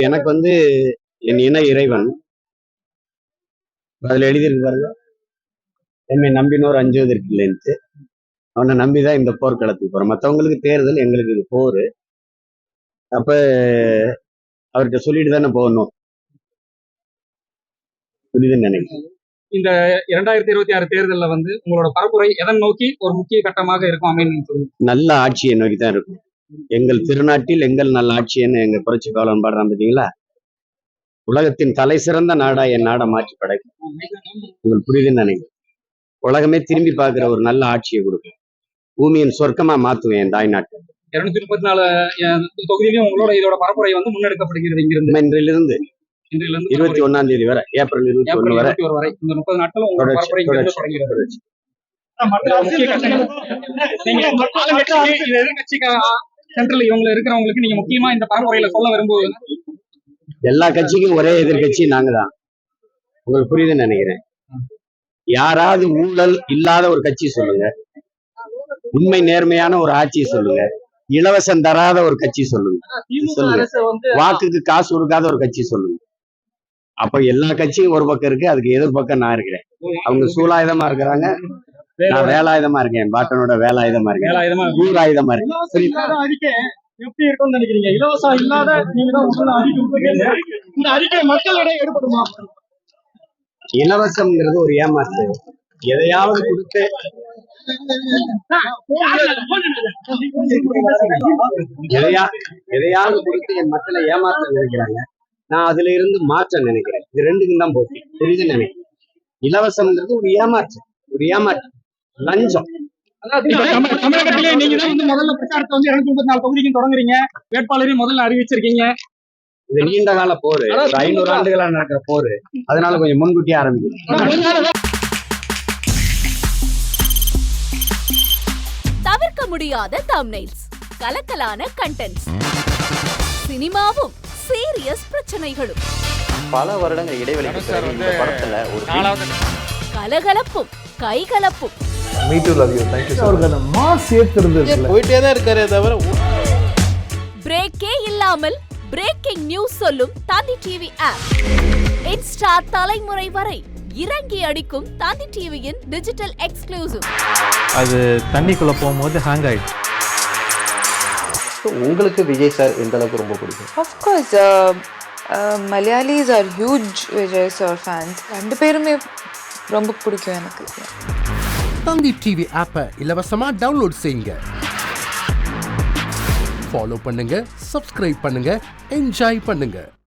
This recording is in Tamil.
எனக்கு வந்து என் இன இறைவன் அதுல எழுதியிருக்காரு, என்னை நம்பினோர் அஞ்சுவதற்கு இல்லைன்ட்டு. அவனை நம்பிதான் இந்த போர்க்களத்துக்கு போறோம். மற்றவங்களுக்கு தேர்தல், எங்களுக்கு இது போர். அப்ப அவர்கிட்ட சொல்லிட்டு தானே போகணும். புரியுதுன்னு நினைக்கிறேன். இந்த 2026 தேர்தலில் வந்து உங்களோட பரப்புரை எதன் நோக்கி ஒரு முக்கிய கட்டமாக இருக்கும் அமைன்னு? நல்ல ஆட்சியை நோக்கி தான் இருக்கும். எங்கள் திருநாட்டில் எங்கள் நல்ல ஆட்சின்னு எங்க புரட்சி காலம் பாடுறான் பார்த்தீங்களா? உலகத்தின் தலை சிறந்த நாடா என் நாடை மாற்றி படைக்கும். உங்களுக்கு புரியுதுன்னு நினைக்கிறேன். உலகமே திரும்பி பார்க்கிற ஒரு நல்ல ஆட்சியை கொடுக்கும். பூமியின் சொர்க்கமா மாத்துவேன் என் தாய்நாட்டை. 234 தொகுதியிலும் உங்களோட இதோட பரப்புரை வந்து முன்னெடுக்கப்படுகிறது. இன்றிலிருந்து 21ஆம் தேதி வரை, ஏப்ரல் 21 வரை, இந்த 30 நாட்கள் உங்களோட பரப்புரை தொடங்குகிறது. சென்ட்ரல் இவங்க இருக்கிறவங்களுக்கு நீங்க முக்கியமா இந்த பரப்புரையில சொல்ல விரும்புவது? எல்லா கட்சிக்கும் ஒரே எதிர்கட்சி நாங்க தான். உங்களுக்கு புரியுதுன்னு நினைக்கிறேன். யாராவது ஊழல் இல்லாத ஒரு கட்சி சொல்லுங்க, உண்மை நேர்மையான ஒரு ஆட்சி சொல்லுங்க, இலவசம் தராத ஒரு கட்சி சொல்லுங்க, வாக்குக்கு காசு கொடுக்காத ஒரு கட்சி சொல்லுங்க. அப்ப எல்லா கட்சியும் ஒரு பக்கம் இருக்கு, அதுக்கு எதிர்பக்கம் நான் இருக்கிறேன். அவங்க சூலாயுதமா இருக்கிறாங்க, நான் வேலாயுதமா இருக்கேன். பாட்டனோட வேலாயுதமா இருக்கேன், ஊராயுதமா இருக்கேன். எப்படி இருக்கும்னு நினைக்கிறீங்க? இலவசம் இல்லாத நீங்க தான் இந்த அறிக்கை மக்களிடையே ஏற்படுமா? இலவசம்ங்கிறது ஒரு ஏமாற்று. எதையாவது கொடுத்து எதையாவது கொடுத்து என் மக்களை ஏமாற்ற நினைக்கிறாங்க. நான் அதுல இருந்து மாற்ற நினைக்கிறேன். இது ரெண்டுக்கும் தான் போட்டி. புரியுதுன்னு நினைக்கிறேன். இலவசம்ங்கிறது ஒரு ஏமாற்று, லஞ்சம். தமிழகத்திலே நீங்க தான் வந்து முதல்ல பிரச்சாரத்தை வந்து 234 தொகுதிக்கும் தொடங்குறீங்க. வேட்பாளரையும் முதல்ல அறிவிச்சிருக்கீங்க. இது நீண்ட கால போரு, 500 ஆண்டுகளா நடக்கிற போரு. அதனால கொஞ்சம் முன்கூட்டியே ஆரம்பிக்கும். தவிர்க்க முடியாத தம்ப்நெயில்ஸ், கலக்கலான கண்டென்ட்ஸ், சினிமாவும் சீரியஸ் பிரச்சனைகளும், பல வருடங்கள் இடைவெளிக்கு பிறகு இந்த படத்துல ஒரு கலகலப்பும் கைகலப்பும், போயிட்டே தான் இருக்காரே தவிர பிரேக்கே இல்லாமல் பிரேக்கிங் நியூஸ் சொல்லும் தந்தி டிவி ஆப். இன்ஸ்டா தலைமுறை வரை இறங்கி அடிக்கும் தந்தி டிவியின் டிஜிட்டல் எக்ஸ்க்ளூசிவ். அது தண்ணிக்குள்ள போகும்போது ஹேங் ஆயிடுச்சு. உங்களுக்கு விஜய் சார் எந்த அளவுக்கு ரொம்ப பிடிக்கும்? Of course, Malayalis are huge Vijay sir fans. ரெண்டு பேருமே ரொம்ப பிடிக்கும் எனக்கு. தந்தி டிவி ஆப்பை இலவசமா டவுன்லோட் செய்யுங்க. ஃபாலோ பண்ணுங்க, சப்ஸ்கிரைப் பண்ணுங்க, என்ஜாய் பண்ணுங்க.